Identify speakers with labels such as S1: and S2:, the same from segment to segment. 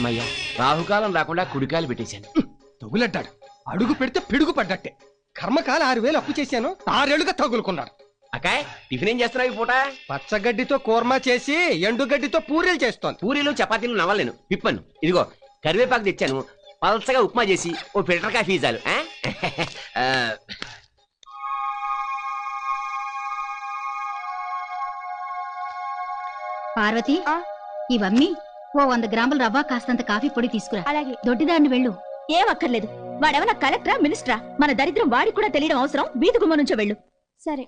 S1: అమ్మయ్యా, రాహుకాలం రాకుండా కుడికాయలు పెట్టేశాను.
S2: తగులడ్డాడు. అడుగు పెడితే పిడుగు పడ్డట్టే. కర్మకాల 6,000 అప్పు చేశాను, 6 ఏళ్లుగా తగులుకున్నాడు.
S1: అకాయ్, టిఫిన్ ఏం చేస్తున్నావు ఈ పూట?
S2: పచ్చగడ్డితో కూర్మా చేసి ఎండుగడ్డితో పూరీలు చేస్తోంది.
S1: పూరీలు చపాతీలు నవ్వలేను, పిప్పను. ఇదిగో కరివేపాకు తెచ్చాను, పల్సగా ఉప్మా చేసి ఓ ఫిల్టర్ కాఫీ చాలు.
S3: పార్వతి, ఇవన్నీ ఓ 100 గ్రాముల రవ్వ, కాస్తంత కాఫీ పొడి తీసుకురా.
S4: అలాగే.
S3: దొడ్డిదాన్ని వెళ్ళు.
S4: ఏం అక్కర్లేదు. వాడేమన్నా కలెక్టరా, మినిస్టరా? మన దరిద్రం వాడికి కూడా తెలియడం అవసరం. వీధి గుమ్మ నుంచో వెళ్ళు. సరే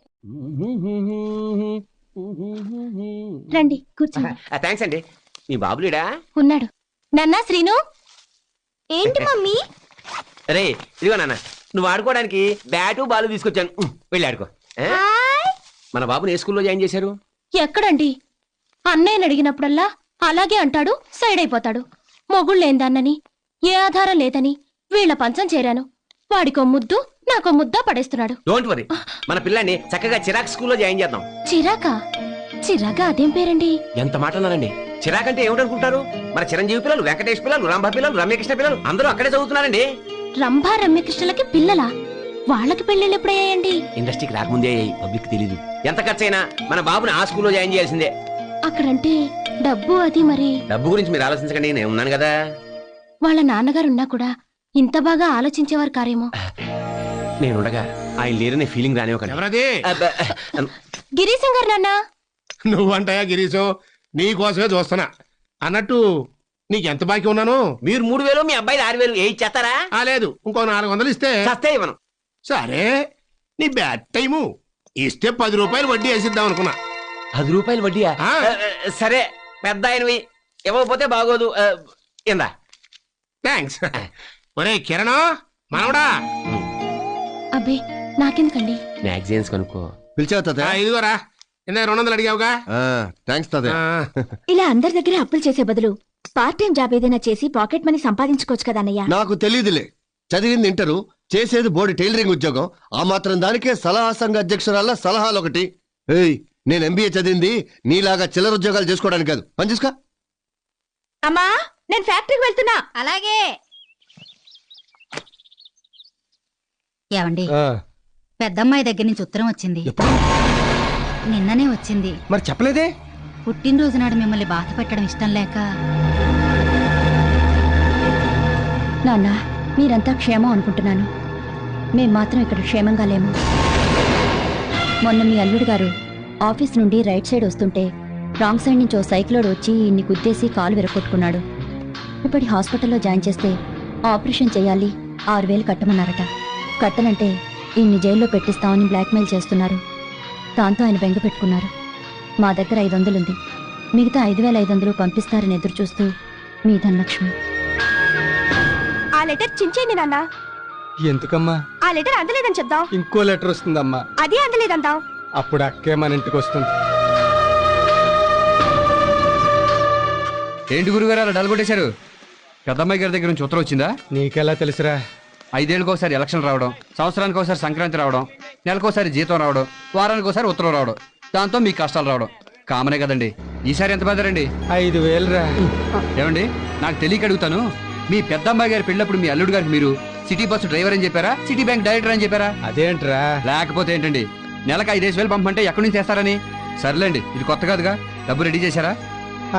S4: రండి, కూర్చోండి.
S1: థ్యాంక్స్ అండి. మీ బాబులేడా?
S4: ఉన్నాడు. నాన్నా శ్రీను. ఏంటి మమ్మీ?
S1: రే ఇదిగో నాన్న, నువ్వు ఆడుకోవడానికి బ్యాటు బాలు తీసుకొచ్చాను, వెళ్ళి ఆడుకో. మన బాబుని ఏ స్కూల్లో జాయిన్ చేశారు?
S4: ఎక్కడండి? అన్నయ్యని అడిగినప్పుడల్లా అలాగే అంటాడు, సైడ్ అయిపోతాడు. మొగుళ్ళేందన్నని, ఏ ఆధారం లేదని వీళ్ల పంచం చేరాను. వాడికో ముద్దు, నాకో ముద్దా పడేస్తున్నాడు.
S1: డోంట్ వరీ, మన పిల్లాన్ని చక్కగా చిరాక్ స్కూల్లో జాయిన్ చేద్దాం.
S4: చిరాకా? చిరాకా అదేం పేరండి?
S1: ఎంత మాట అన్నారండి. చిరాక్ అంటే ఏమిటనుకుంటారు? మన చిరంజీవి పిల్లలు, వెంకటేష్ పిల్లలు, రంభ పిల్లలు, రమ్యకృష్ణ పిల్లలు అందరూ అక్కడే చదువుతున్నారండి.
S4: రంభా రమ్యకృష్ణలకి పిల్లలా? వాళ్ళకి పెళ్ళిళ్ళు ఎప్పుడయ్యాయండి?
S1: ఇండస్ట్రీకి రాకముందే పబ్లిక్ తెలీదు. ఎంత ఖర్చైనా మన బాబుని ఆ స్కూల్లో జాయిన్ చేయాల్సిందే.
S4: అక్కడంటే డబ్బు అది మరి.
S1: డబ్బు గురించి మీరు ఆలోచించకండి, నేను ఉన్నాను కదా.
S4: వాళ్ళ నాన్నగారున్నా కూడా ఇంత బాగా ఆలోచించేవారు కారేమో.
S1: నేనుండగా ఆయన లేరనే ఫీలింగ్ రానివ్వకండి.
S5: ఎవరది?
S4: గిరీశం గారు నాన్న.
S5: నువ్వంటాయా గిరీశు? నీ కోసమే చూస్తున్నా. అన్నట్టు నీకెంత బాకీ ఉన్నాను?
S1: మీరు 3,000, మీ అబ్బాయి 6,000 ఏ ఇచ్చేస్తారా?
S5: లేదు, ఇంకో 400 ఇస్తే
S1: చస్తే ఇవ్వను.
S5: సరే, నీ బ్యాడ్ టైము ఇస్తే 10 రూపాయలు వడ్డీ వేసిద్దాం అనుకున్నా.
S1: 10 రూపాయలు వడ్డీయా? సరే, పెద్ద ఆయనవి, ఇవ్వకపోతే బాగోదు. ఇందా.
S5: థ్యాంక్స్. ఒరే కిరణ్, మనవడా.
S4: అబ్బే నాకెందుకండి?
S1: మ్యాగజైన్స్ కొనుక్కో.
S6: పిలిచావు?
S5: ఇదిగోరా, ఇందా 200 అడిగావుగా.
S6: థ్యాంక్స్ తాతయ్య.
S4: ఇలా అందరి దగ్గర అప్పులు చేసే బదులు పార్ట్ టైం జాబ్ ఏదైనా చేసి పాకెట్ మనీ సంపాదించుకోవచ్చు కదా అన్నయ్య.
S6: నాకు తెలియదులే, చదివింది ఇంటరు, చేసేది బోర్డు టైలరింగ్ ఉద్యోగం. ఆ మాత్రం దానికే సలహా సంఘ అధ్యక్షురాల సలహాలు ఒకటి. ఏయ్, నేను ఎంబీఏ చదివింది నీలాగా చిల్లర ఉద్యోగాలు చేసుకోవడానికి కాదు. పని చూసుకో.
S4: అమ్మా, నేను ఫ్యాక్టరీకి వెళ్తున్నా.
S3: అలాగే. ఏమండి, పెద్దమ్మాయి దగ్గర నుంచి ఉత్తరం వచ్చింది. నిన్ననే వచ్చింది.
S2: మరి చెప్పలేదే?
S3: పుట్టినరోజు నాడు మిమ్మల్ని బాధ పెట్టడం ఇష్టం లేక.
S4: నాన్న, మీరంతా క్షేమం అనుకుంటున్నాను. మేం మాత్రం ఇక్కడ క్షేమంగా లేము. మొన్న మీ అల్లుడు గారు ఆఫీస్ నుండి రైట్ సైడ్ వస్తుంటే రాంగ్ సైడ్ నుంచి ఓ సైకిలోడు వచ్చి ఇన్ని గుద్దేసి కాలు విరగొట్టుకున్నాడు. ఇప్పటి హాస్పిటల్లో జాయిన్ చేస్తే ఆపరేషన్ చేయాలి, 6,000 కట్టమన్నారట. కట్టనంటే ఇన్ని జైల్లో పెట్టిస్తామని బ్లాక్మెయిల్ చేస్తున్నారు. దాంతో ఆయన బెంగ పెట్టుకున్నారు. మా దగ్గర 500 ఉంది, మిగతా 5,500 పంపిస్తారని ఎదురు చూస్తూ మీ ధనలక్ష్మి. ఆ లెటర్ చించేయండి నాన్న.
S2: ఎందుకమ్మా?
S4: ఆ లెటర్ అందలేదని చెప్దాం.
S2: ఇంకో లెటర్ వస్తుందమ్మా.
S4: అదే అందలేదంటాం.
S2: అప్పుడు అక్కే మన ఇంటికి వస్తుంది.
S7: ఏంటి గురుగారు అలా డల్గొట్టేశారు? పెద్దమ్మాయి గారి దగ్గర నుంచి ఉత్తరం వచ్చిందా?
S2: నీకెలా తెలుసురా?
S7: 5 ఏళ్ళకి ఒకసారి ఎలక్షన్ రావడం, సంవత్సరానికి ఒకసారి సంక్రాంతి రావడం, నెలకోసారి జీతం రావడం, వారానికి ఒకసారి ఉత్తరం రావడం, దాంతో మీ కష్టాలు రావడం కామనే కదండి. ఈసారి ఎంత బెదరండి?
S2: 5,000 రా.
S7: ఏమండి, నాకు తెలియక అడుగుతాను, మీ పెద్దమ్మాయి గారి పెళ్ళప్పుడు మీ అల్లుడు గారికి మీరు సిటీ బస్సు డ్రైవర్ అని చెప్పారా, సిటీ బ్యాంక్ డైరెక్టర్ అని చెప్పారా?
S2: అదేంట్రా?
S7: లేకపోతే ఏంటండి, నెలకు 5,000 పంపంటే ఎక్కడి నుంచి చేస్తారని? సర్లేండి, ఇది కొత్త కాదుగా. డబ్బు రెడీ చేశారా?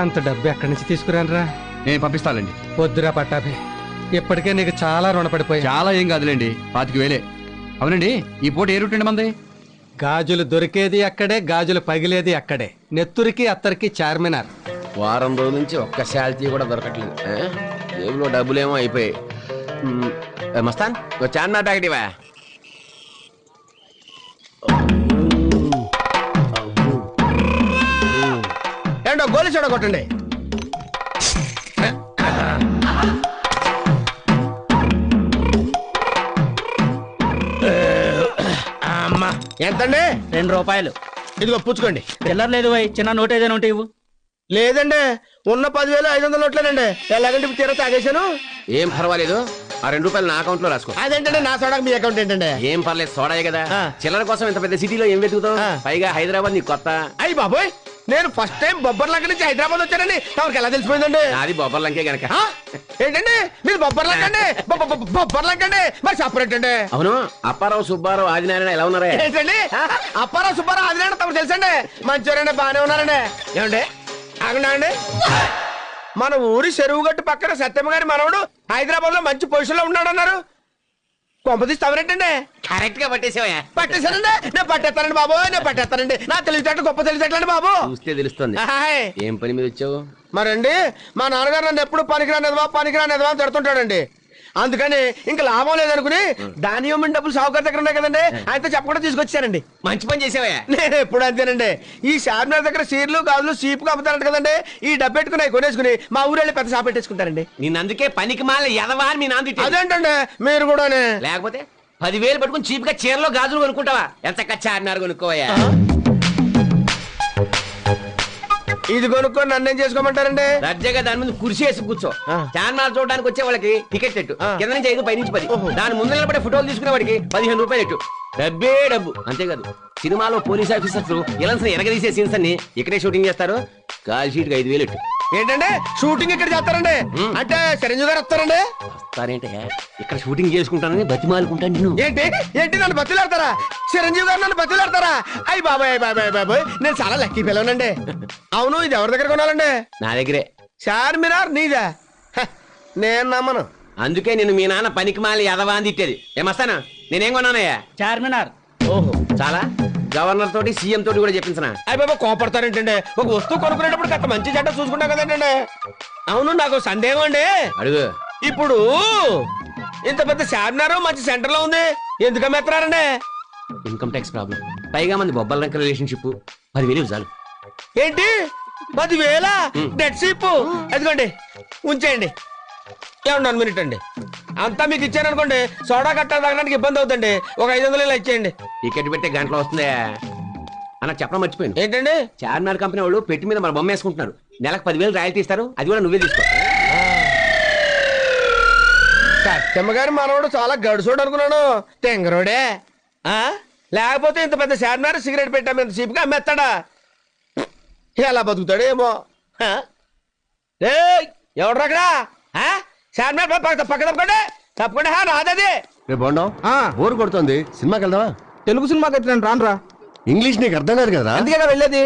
S2: అంత డబ్బు ఎక్కడి నుంచి తీసుకురానరా?
S7: నేను పంపిస్తానండి.
S2: వద్దురా పట్టాభి, ఇప్పటికే నీకు చాలా రుణపడిపోయా.
S7: చాలా ఏం కాదులేండి, 25,000. అవునండి, ఈ పూట ఏ రూట్ అండి మంది?
S2: గాజులు దొరికేది అక్కడే, గాజులు పగిలేది అక్కడే. నెత్తురికి అత్తరికి చార్మినార్.
S1: వారం రోజుల నుంచి ఒక్క శాలరీ కూడా దొరకట్లేదు. జేబులో డబ్బులేమో అయిపోయాయి. మస్తాన్, చార్మినార్ ప్యాకెట్ ఇవా.
S5: ఏంటో గోలి చూడ కొట్టండి. అమ్మా, ఎంతండి?
S8: 2 రూపాయలు.
S5: ఇదిగో పుచ్చుకోండి.
S8: చిల్లర లేదు వై, చిన్న నోట్ ఏదైనా ఉంటే ఇవ్వు.
S5: లేదండి, ఉన్న 10,500 నోట్లేనండి. ఎలాగంటే తీరా తాగేశాను.
S1: ఏం పర్వాలేదు, ఆ 2 రూపాయలు నా అకౌంట్ లో రాసుకో.
S5: అదేంటండి నా సోడాకి మీ అకౌంట్ ఏంటండి?
S1: ఏం పర్లేదు, సోడాయే కదా. చిల్లర కోసం ఇంత పెద్ద సిటీలో ఏం వెతుకుతావు? పైగా హైదరాబాద్ నీకు కొత్త.
S5: అయ్యి బాబోయ్, నేను ఫస్ట్ టైం బొబ్బర్లంక నుంచి హైదరాబాద్ వచ్చానండి. తమకి ఎలా తెలిసిపోయిందండి?
S1: అది బొబ్బర్లంకే గనక.
S5: ఆ? ఏంటండి మీరు బొబ్బర్లంక అండి? బొబ్బర్లంక అండి మరి సపరేట్ అండి.
S1: అవును, అప్పారావు సుబ్బారావు ఆదినారాయణ ఎలా ఉన్నారా?
S5: ఏంటండి అప్పారావు సుబ్బారావు ఆదినారాయణ తమకు తెలుసండి. మంచివారండి, బాగానే ఉన్నారండి. ఏమండి ఆగండి అండి. మన ఊరి చెరువు గట్టు పక్కన సత్యమ్మ గారి మనవడు హైదరాబాద్ లో మంచి పొజిషన్ లో ఉన్నాడు అన్నారు. కొంపతీసి తమరేంటండి?
S1: కరెక్ట్ గా పట్టేసావా?
S5: పట్టేశానండి. నేను పట్టేస్తానండి బాబు, నేను పట్టేస్తానండి. నా తెలివితేటలు గొప్ప తెలివితేటలండి బాబు.
S1: చూస్తే తెలుస్తుంది.
S5: హాయ్.
S1: ఏం పని మీద వచ్చావు?
S5: మరండి మా నాన్నగారు నన్ను ఎప్పుడు పనికిరానిదవా అని తిడుతుంటాడండి. అందుకని ఇంకా లాభం లేదనుకుని ధాన్యం డబ్బులు సావుకారు దగ్గర ఉన్నాయి కదండి, ఆయనతో చెప్పకుండా తీసుకొచ్చానండి.
S1: మంచి పని చేసావా?
S5: నేను ఎప్పుడు అంతేనండి. ఈ షార్మినార్ దగ్గర సీర్లు గాజులు సీపుగా అమ్ముతారంట కదండి, ఈ డబ్బు పెట్టుకుని అవి కొనేసుకుని మా ఊరెళ్ళి పెద్ద షాప్ పెట్టేసుకుంటారండి.
S1: నేను అందుకే పనికి మాల ఎదవా అని మీ నాన్న తిట్టాడు.
S5: అదేంటండి మీరు కూడా?
S1: లేకపోతే 10,000 పట్టుకుని చీప్ గా చీరలో గాజులు కొనుక్కుంటావా? ఎంత చార్మినార్ కొనుక్కోవా?
S5: ఇది కొనుక్కొని నన్నేం చేసుకోమంటారండి?
S1: దర్జాగా దాని ముందు కుర్చీ వేసి కూర్చో. చార్మినార్ చూడడానికి వచ్చే వాళ్ళకి టికెట్ ఎట్టు. కింద నుంచి 5 పై నుంచి 10. దాని ముందు నిలబడే ఫోటోలు తీసుకునే వాడికి 15 రూపాయలు ఎట్టు. డబ్బే డబ్బు. అంతేకాదు సినిమాలో పోలీస్ ఆఫీసర్స్ ఇలాంటి ఎరగదీసే సీన్స్ అన్ని ఇక్కడే షూటింగ్ చేస్తారు. కాల్ షీట్ 5,000 ఎట్టు.
S5: ఏంటంటే షూటింగ్ ఇక్కడ చేస్తారండి? అంటే చిరంజీవి గారు వస్తారండి?
S1: వస్తారేంటే ఇక్కడ షూటింగ్ చేసుకుంటానని బతిమాలుకుంటాను నేను.
S5: ఏంటి ఏంటి నన్ను బతులాడతారా? చిరంజీవి గారు నన్ను బతులాడతారా? అయ్యి బాబాయ్ బాబాయ్ బాబాయ్, నేను చాలా లక్కీ పిల్లవనండి. అవును, ఇది ఎవరి దగ్గర కొనాలండి?
S1: నా దగ్గరే.
S5: చార్మినార్ నీదా? నేను నమ్మను.
S1: అందుకే నేను మీ నాన్న పనికి మాలి ఎదవా అని తిట్టేది. ఏమస్తానా? నేనేం కొన్నానయ్యా?
S8: చార్మినార్.
S1: ఓహో, చాలా. గవర్నర్ తోటి సీఎం తోటి కూడా చెప్పించనా?
S5: అయ్యి బాబా కోపడతారేంటండి? ఒక వస్తువు కొనుక్కునేటప్పుడు కాస్త మంచి చెడ్డ చూసుకుంటా కదండి. అవును, నాకు సందేహం అండి.
S1: అడుగు.
S5: ఇప్పుడు ఇంత పెద్ద చార్మినార్ మంచి సెంటర్ లో ఉంది, ఎందుకు అమ్మేస్తున్నారండి?
S1: Income tax problem. పైగా మంది బొబ్బల రంక రిలేషన్షిప్. 10,000 చాలు.
S5: ఏంటి 10,000 డెడ్ షీప్? అదిగోండి ఉంచేయండి. ఏమన్నా 1 మినిట్ అండి. అంతా మీకు ఇచ్చాను అనుకోండి, సోడా కట్టాలి తాగడానికి ఇబ్బంది అవుతుంది. ఒక 500 ఇలా ఇచ్చేయండి.
S1: టికెట్ పెట్టే గంటలో వస్తుందా అన్న? చెప్పడం మర్చిపోయాను.
S5: ఏంటండి?
S1: చార్మినార్ కంపెనీ వాళ్ళు పెట్టి మీద మన బొమ్మ వేసుకుంటున్నారు. నెలకు 10,000 రాయల్టీ ఇస్తారు. అది కూడా నువ్వే తీసుకో.
S5: సత్యమ్మ గారి మనవడు చాలా గడుసోడు అనుకున్నాను. తెంగరోడే. లేకపోతే ఇంత పెద్ద చార్మినార్ సిగరెట్ పెట్టాము ఇంత చీప్గా అమ్మేస్తాడా? ఎలా బతుకుతాడు ఏమో. ఎవడు అక్కడ? చార్మినార్ పక్క తప్పకుండా తప్పకుండా నాదది.
S6: రేపు బాగున్నావు? బోర్ కొడుతుంది, సినిమాకి వెళ్దామా?
S2: తెలుగు సినిమాకి అయితే నేను రానురా.
S6: ఇంగ్లీష్ నీకు అర్థం కాదు కదా?
S2: అందుకే వెళ్ళేది.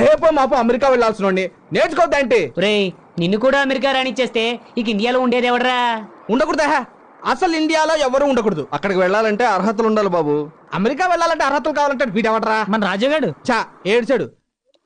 S2: రేపో మాపో అమెరికా వెళ్ళాల్సిన నేర్చుకోవద్దంటే
S8: రేయ్, నిన్ను కూడా అమెరికా రానిచ్చేస్తే ఇక ఇండియాలో ఉండేది ఎవడరా?
S2: ఉండకూడదా? అసలు ఇండియాలో ఎవరు ఉండకూడదు. అక్కడికి వెళ్ళాలంటే అర్హతలు ఉండాలి బాబు. అమెరికా వెళ్ళాలంటే అర్హతలు కావాలంటే వీడెవడరా?
S8: మన రాజుగాడు.
S2: చా ఏడ్చాడు.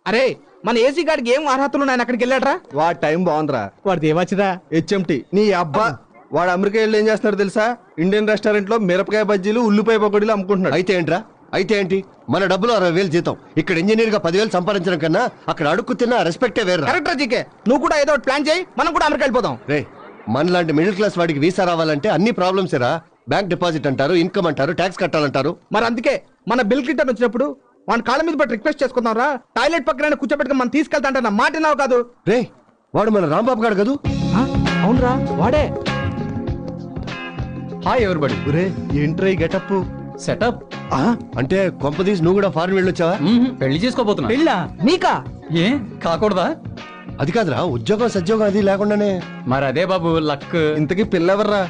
S2: అరే మన ఏసీ గాడికి ఏం అర్హతలు ఉన్నాయని అక్కడికి వెళ్ళాడరా? వాడి టైం బాగుందిరా. వాడిది ఏమొచ్చిదా? హెచ్ఎంటి నీ అబ్బా. వాడు అమెరికా వెళ్ళి ఏం చేస్తున్నాడు తెలుసా? ఇండియన్ రెస్టారెంట్ లో మిరపకాయ బజ్జీలు ఉల్లిపాయ పకోడీలు అమ్ముకుంటున్నాడు.
S6: అయితే ఏంట్రా? అయితే ఏంటి? మన డబ్బులు 60,000 జీతం. ఇక్కడ ఇంజనీర్ గా 10,000 సంపాదించడం కన్నా అక్కడ అడుక్కు తిన్న రెస్పెక్టే వేరు.
S2: Correct GK. నువ్వు కూడా ఏదో ప్లాన్ చేయి, మనం కూడా అమెరికా వెళ్ళిపోదాం.
S6: రే, మనలాంటి మిడిల్ క్లాస్ వాడికి వీసా రావాలంటే అన్ని ప్రాబ్లమ్స్ రా. బ్యాంక్ డిపాజిట్ అంటారు, ఇన్కమ్ అంటారు, ట్యాక్స్ కట్టాలంటారు.
S2: మరి అందుకే మన బిల్ క్లింటన్ వచ్చినప్పుడు వాడి కాళ్ళ మీద పట్టి రిక్వెస్ట్ చేసుకుందాం రా. టాయిలెట్ పక్కన కూర్చోబెట్టుకుని మనం తీసుకెళ్తా అంటే నా మాట నావు కాదు.
S6: రే, వాడు మన రాంబాబు గాడు కదూ?
S2: అవునరా వాడే.
S7: Hi everybody.
S6: రే ఏంట్రా ఈ గెటప్
S7: సెటప్
S6: అంటే కొంపదీసి నువ్వు కూడా ఫారెన్ వెళ్ళొచ్చావా?
S7: పెళ్లి చేసుకోబోతున్నా.
S2: పెళ్ళా? నీకా?
S7: ఏ కాకూడదా?
S6: అది కాదురా, ఉద్యోగం సద్యోగం అది లేకుండానే.
S7: మరి అదే బాబు లక్.
S2: ఇంతకీ పిల్లెవర్రా?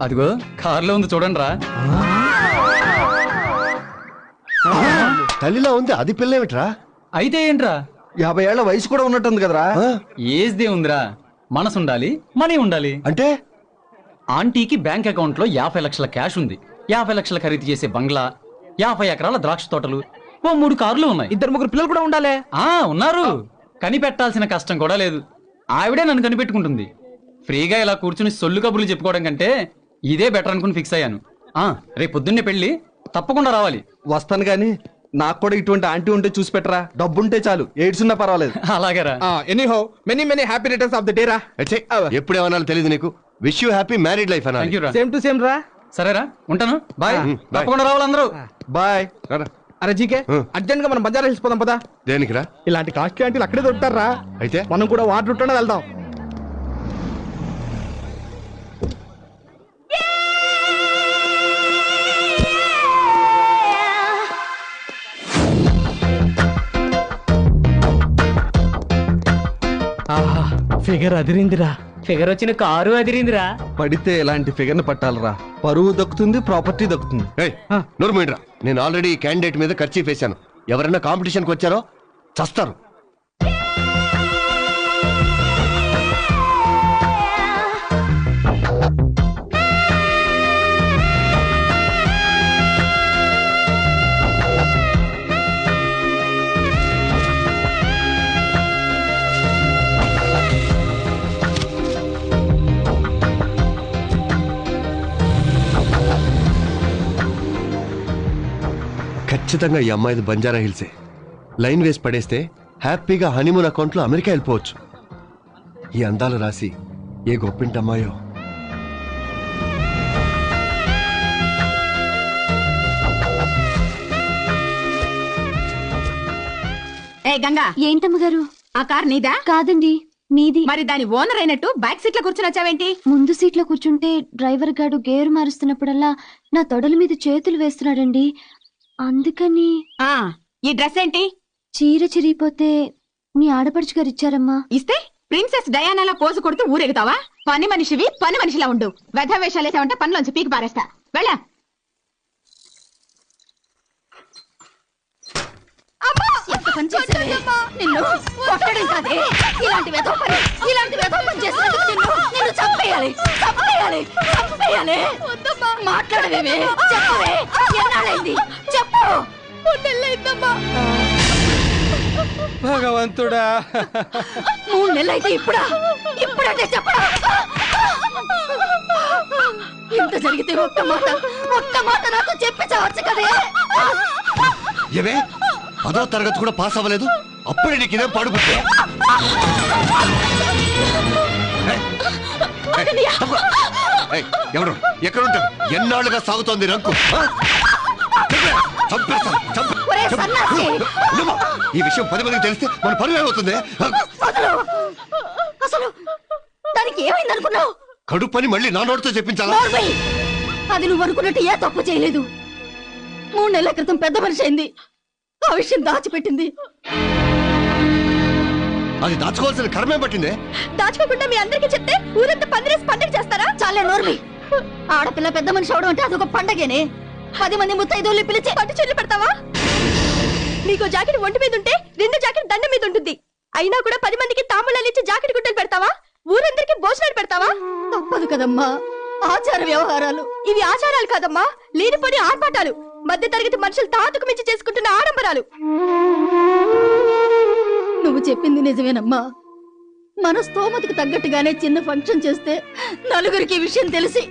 S7: అదిగో కారులో ఉంది చూడండి రా.
S6: తల్లిలో ఉంది, అది పిల్లేమిట్రా?
S7: అయితే ఏంట్రా?
S2: 50 ఏళ్ల వయసు కూడా ఉన్నట్టుంది కదరా?
S7: ఏజ్ దే ఉందిరా, మనసు ఉండాలి, మనీ ఉండాలి.
S6: అంటే
S7: ఆంటీకి బ్యాంక్ అకౌంట్ లో 50 లక్షల క్యాష్ ఉంది. 50 లక్షల ఖరీదు చేసే బంగ్లా, 50 ఎకరాల ద్రాక్ష తోటలు, ఓ 3 కార్లు ఉన్నాయి.
S2: 2-3 పిల్లలు కూడా ఉండాలి.
S7: ఉన్నారు. కనిపెట్టాల్సిన కష్టం కూడా లేదు. ఆవిడే నన్ను కనిపెట్టుకుంటుంది. ఫ్రీగా ఇలా కూర్చుని సొల్లు కబుర్లు చెప్పుకోవడం కంటే ఇదే బెటర్ అనుకుని ఫిక్స్ అయ్యాను. రేపు పొద్దున్నే పెళ్లి, తప్పకుండా రావాలి.
S2: వస్తాను గాని నాకు కూడా ఇటువంటి ఆంటీ ఉంటే చూసి పెట్టరా. డబ్బుంటే చాలు, ఎయిడ్స్ ఉన్నా పర్వాలేదు.
S7: అలాగేరా.
S2: Anyhow many happy returns of the day రా.
S6: ఎప్పుడేమన్నా తెలియదు నీకు. Wish you happy married life అన్నా.
S7: థ్యాంక్ యూ రా.
S2: సేమ్ టు సేమ్ రా.
S7: సరేరా, ఉంటాను. బాయ్. తప్పకుండా రావాలి అందరూ.
S2: బాయ్. అరే జీకే, అర్జెంట్ గా మనం బంజారా హిల్స్ పోదాం పదా.
S6: దేనికిరా?
S2: ఇలాంటి కాస్ట్లీ ఆంటీలు అక్కడే దొరుకుతారా.
S6: అయితే
S2: మనం కూడా వాటర్ రూట్లోనే వెళ్దాం. ఆహా ఫిగర్ అదిరిందిరా.
S8: ఫిగర్ వచ్చిన కారు అదిరిందిరా.
S2: పడితే ఇలాంటి ఫిగర్ ని పట్టాలరా. పరువు దక్కుతుంది, ప్రాపర్టీ దక్కుతుంది.
S6: నోర్మీడ్రా, నేను ఆల్రెడీ క్యాండిడేట్ మీద ఖర్చు వేశాను. ఎవరైనా కాంపిటీషన్కి వచ్చారో చస్తారు. ఖచ్చితంగా ఈ అమ్మాయిది బంజారా హిల్సే. లైన్ వేసి పడేస్తే హ్యాపీగా హనీమూన్ అకౌంట్లో అమెరికా వెళ్ళిపోవచ్చు. ఈ అందాలు రాసి ఏ గొప్పింటి అమ్మాయో.
S9: ఏ గంగా,
S4: ఏంటమ్మగారు?
S9: ఆ కార్ నీదా?
S4: కాదండి, మీది.
S9: మరి దాని ఓనర్ అయినట్టు బ్యాక్ సీట్ లో కూర్చుని వచ్చావేంటి?
S4: ముందు సీట్లో కూర్చుంటే డ్రైవర్ గాడు గేరు మారుస్తున్నప్పుడల్లా నా తొడల మీద చేతులు వేస్తున్నాడండి. అందుకని.
S9: ఆ ఈ డ్రెస్ ఏంటి?
S4: చీర చిరిగిపోతే మీ ఆడపడుచు గారు ఇచ్చారమ్మా.
S9: ఇస్తే ప్రిన్సెస్ డయానాలా పోజు కొడుతూ ఊరెగుతావా? పని మనిషివి, పని మనిషిలా ఉండు. వెధ వేషాలు వేసావంటే పనిలోంచి పీకి పారేస్తా. వెళ్ళా.
S4: ఎంత పని చేశావే? నిన్ను కొట్టడం కాదే, ఇలాంటి వెధవ పని చేసినందుకు నిన్ను చంపేయాలి. మాట్లాడవేమే? చెప్పవే, ఎన్నాళ్ళైంది? చెప్పు.
S2: భగవంతుడా,
S4: 3 నెలలైతే ఇప్పుడంటే చెప్పడా? ఇంత జరిగితే ఒక్క మాట నాతో చెప్పి చావచ్చు కదే.
S6: ఏవే 10వ తరగతి కూడా పాస్ అవ్వలేదు, అప్పుడే నీకు ఇదే పాడుపుట్టే. ఎవరు ఎక్కడ ఉంటారు? ఎన్నాళ్ళుగా సాగుతోంది రంకు. ఈ విషయం 10 మందికి తెలిస్తే మన పరువు ఏమవుతుంది?
S4: అసలు దానికి ఏమైంది అనుకున్నావు?
S6: కడుపు పని మళ్ళీ నా నోటితో చెప్పించాలా?
S4: అది నువ్వు అనుకున్నట్టు ఏ తప్పు చేయలేదు. 3 నెలల క్రితం పెద్ద మనిషి అయింది. ఆ విషయం దాచిపెట్టింది.
S6: అది దాచుకోవాల్సిన కర్మే పట్టిందే.
S4: దాచుకోకుండా మీ అందరికీ చెప్తే ఊరంతా పందిరేసి పండుగ చేస్తారా? చాలే నోర్మి. ఆడపిల్ల పెద్ద మనిషి అవడం అంటే అదొక పండగేనే. 10 మంది ముత్తైదువుల్ని పిలిచి పట్టు చీరలు పెడతావా? నీకు జాకెట్ ఒంటి మీద ఉంటే 2 జాకెట్ దండ మీద ఉంటుంది. అయినా కూడా 10 మందికి తాంబూలాలు ఇచ్చి జాకెట్ గుడ్డలు పెడతావా? ఊరందరికీ భోజనాలు పెడతావా? తప్పదు కదమ్మా, ఆచార వ్యవహారాలు. ఇవి ఆచారాలు కాదమ్మా, లేనిపోని ఆర్పాటాలు. మధ్య తరగతి మనుషులు తాతుకు మించి చేసుకుంటున్న ఆడంబరాలు. నువ్వు చెప్పింది నిజమేనమ్మా. మన స్తోమతకు తగ్గట్టుగానే చిన్న ఫంక్షన్ చేస్తే నలుగురికి విషయం తెలిసి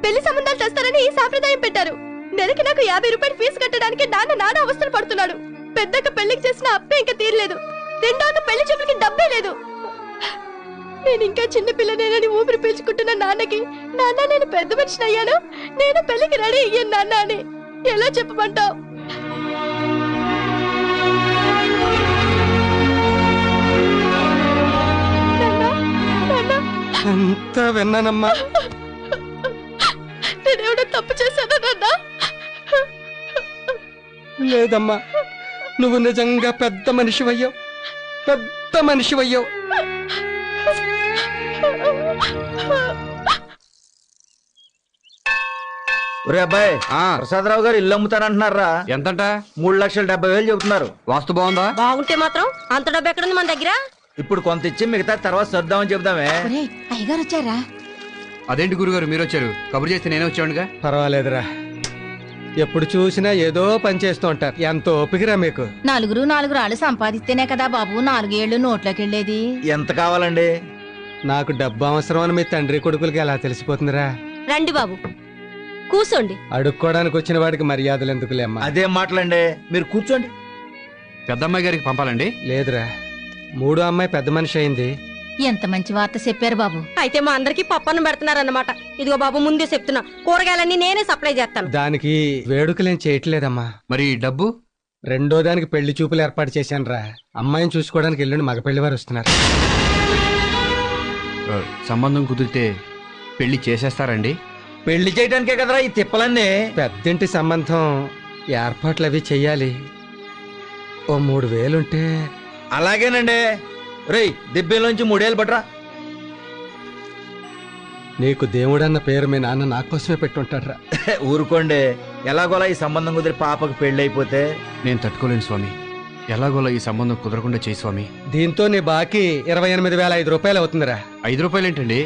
S4: పెళ్లి సంబంధాలు చేస్తారని ఈ సాంప్రదాయం పెట్టారు. నెలకి నాకు 50 రూపాయలు ఫీజు కట్టడానికి నాన్న అవస్థలు పడుతున్నాడు. పెద్దక్క పెళ్లికి చేసిన అప్పే ఇంకా తీరలేదు. రెండోక పెళ్లి చూపులకి డబ్బే లేదు. నేను ఇంకా చిన్న పిల్లనేనని ఊపిరి పీల్చుకుంటున్న నాన్నకి, నాన్న నేను పెద్ద మనిషిని అయ్యాను, నేను పెళ్లికి రెడీ అయ్యాను నాన్న అని ఎలా చెప్పమంటావు?
S2: అంతా విన్నానమ్మా.
S4: నేనేమైనా తప్పు చేశానా నాన్న?
S2: లేదమ్మా, నువ్వు నిజంగా పెద్ద మనిషివయ్యావు.
S5: ఒరే అబ్బాయి, ప్రసాదరావు గారు ఇల్లు అమ్ముతానంటున్నారా?
S7: ఎంతంట?
S5: 3,70,000 చెబుతున్నారు.
S7: వాస్తు బాగుందా?
S4: బాగుంటే మాత్రం అంత డబ్బు ఎక్కడుంది మన దగ్గర?
S5: ఇప్పుడు కొంత ఇచ్చి మిగతా తర్వాత సర్దామని చెబుదామే.
S4: అయ్యగారు వచ్చారా?
S7: అదేంటి గురుగారు మీరు వచ్చారు? కబురు చేస్తే నేనే వచ్చాడుగా.
S2: పర్వాలేదురా, ఎప్పుడు చూసినా ఏదో పని చేస్తూ ఉంటారు. ఎంత ఓపికరా మీకు.
S9: 4 రాళ్ళు సంపాదిస్తేనే కదా బాబు 4 ఏళ్ళు నోట్లోకి వెళ్ళేది.
S5: ఎంత కావాలండి?
S2: నాకు డబ్బు అవసరం అని మీ తండ్రి కొడుకులకి ఎలా తెలిసిపోతుందిరా?
S4: రండి బాబు, కూర్చోండి.
S2: అడుక్కోడానికి వచ్చిన వాడికి మర్యాదలు ఎందుకులేమ్మా.
S5: అదేం మాటలండి, మీరు కూర్చోండి.
S7: పెద్దమ్మాయి గారికి పంపాలండి?
S2: లేదురా, 3వ అమ్మాయి పెద్ద మనిషి అయింది.
S9: ఎంత మంచి వార్త చెప్పారు బాబు.
S4: అయితే మా అందరికి పప్పన్నం పెడుతున్నారన్నమాట. ఇదిగో బాబు, ముందే చెప్తున్నా, కూరగాయలన్నీ నేనే సప్లై చేస్తాను.
S2: దానికి వేడుకలేం చేయట్లేదమ్మా.
S7: మరి డబ్బు?
S2: 2వ దానికి పెళ్లి చూపులు ఏర్పాటు చేశాను రా. అమ్మాయిని చూసుకోవడానికి ఎల్లుండి మగ పెళ్లి వారు వస్తున్నారు.
S7: సంబంధం కుదిరితే పెళ్లి చేసేస్తారండి?
S5: పెళ్లి చేయడానికే కదరా ఈ తిప్పలన్నీ.
S2: పెద్దింటి సంబంధం ఏర్పాట్లు అవి చెయ్యాలి. ఓ 3,000 ఉంటే.
S5: అలాగేనండి,
S2: రేయ్ దెబ్బలోంచి 3 ఏళ్ళు పట్రా. నీకు దేవుడన్న పేరు మీ నాన్న నా కోసమే పెట్టుంటాడ్రా.
S5: ఊరుకోండి, ఎలాగోలా ఈ సంబంధం కుదిరి పాపకు పెళ్ళైపోతే.
S10: నేను తట్టుకోలేను స్వామి. ఎలాగోలా ఈ సంబంధం కుదరకుండా చేయి స్వామి.
S2: దీంతో నీ బాకీ 28,005 రూపాయలు అవుతుందిరా.
S10: 5 రూపాయలు ఏంటండి?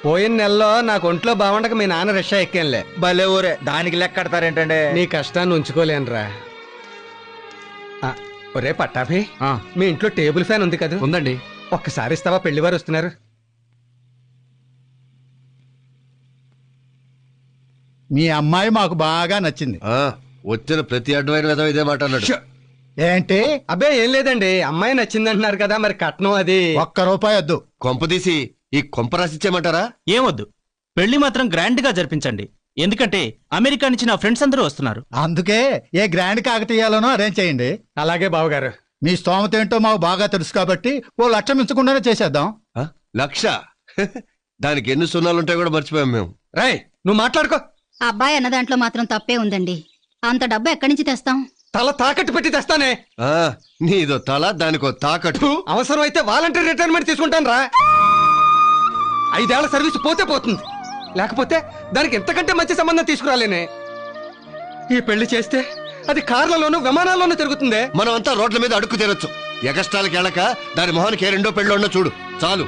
S2: పోయిన నెలలో నాకు ఒంట్లో బాగుండక మీ నాన్న రిక్షా ఎక్కానులే.
S5: భలే ఊరే, దానికి లెక్క కడతారేంటండి?
S2: నీ కష్టాన్ని ఉంచుకోలేనురా. ఒరే పట్టాభి,
S10: ఆ,
S2: మీ ఇంట్లో టేబుల్ ఫ్యాన్ ఉంది కదా?
S10: ఉందండి.
S2: ఒక్కసారి ఇస్తావా? పెళ్లివారు వస్తున్నారు.
S11: మీ అమ్మాయి మాకు బాగా నచ్చింది.
S6: ఆ, వచ్చిన ప్రతి అడ్వైన విధం ఇదే మాట అన్నాడు.
S11: ఏంటి?
S2: అబ్బే ఏం లేదండి, అమ్మాయి నచ్చిందంటున్నారు కదా, మరి కట్నం అది.
S11: 1 రూపాయి వద్దు.
S6: కొంపదీసి ఈ కొంప రాసిచ్చేయమంటారా?
S12: ఏమొద్దు, పెళ్లి మాత్రం గ్రాండ్ గా జరిపించండి. ఎందుకంటే అమెరికా నుంచి నా ఫ్రెండ్స్ అందరూ వస్తున్నారు.
S11: అందుకే ఏ గ్రాండ్ కాకతీయాలనో అరేంజ్ చేయండి.
S2: అలాగే బావగారు.
S11: మీ స్తోమత ఏంటో మాకు బాగా తెలుసు కాబట్టి 1 లక్ష మించకుండానే చేసేద్దాం.
S6: ఆ, 1,00,000? దానికి ఎన్ని సున్నాలుంటాయో కూడా మర్చిపోయాం మేము.
S2: రాయ్ నువ్వు మాట్లాడుకో.
S3: అబ్బాయి అన్న దాంట్లో మాత్రం తప్పే ఉందండి. అంత డబ్బు ఎక్కడి నుంచి తెస్తాం?
S2: తల తాకట్టు పెట్టి తెస్తానే.
S6: ఆ, నీదో తల, దానికో తాకట్టు.
S2: అవసరం అయితే వాలంటీర్ రిటైర్మెంట్ తీసుకుంటాను రా. 5 ఏళ్ల సర్వీస్ పోతే పోతుంది, లేకపోతే దానికి ఎంతకంటే మంచి సంబంధం తీసుకురాలేనే. ఈ పెళ్లి చేస్తే అది కార్లలోనూ విమానాల్లోనూ తిరుగుతుందే.
S6: మనం అంతా రోడ్ల మీద అడుక్కు తినొచ్చు. ఎగస్టాలకి వెళ్ళక దాని మొహానికి ఏ 2వ పెళ్ళి ఉండో చూడు చాలు.